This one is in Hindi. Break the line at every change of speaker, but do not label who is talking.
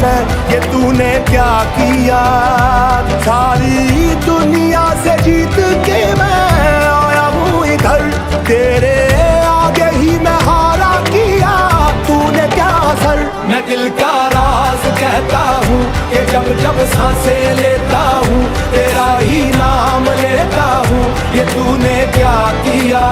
मैं, ये तूने क्या किया। सारी दुनिया से जीत के मैं आया हूँ इधर, तेरे आगे ही मैं हारा किया, तूने क्या असर। मैं दिल का राज कहता हूँ कि जब जब सांसें लेता हूँ तेरा ही नाम लेता हूँ, ये तूने क्या किया।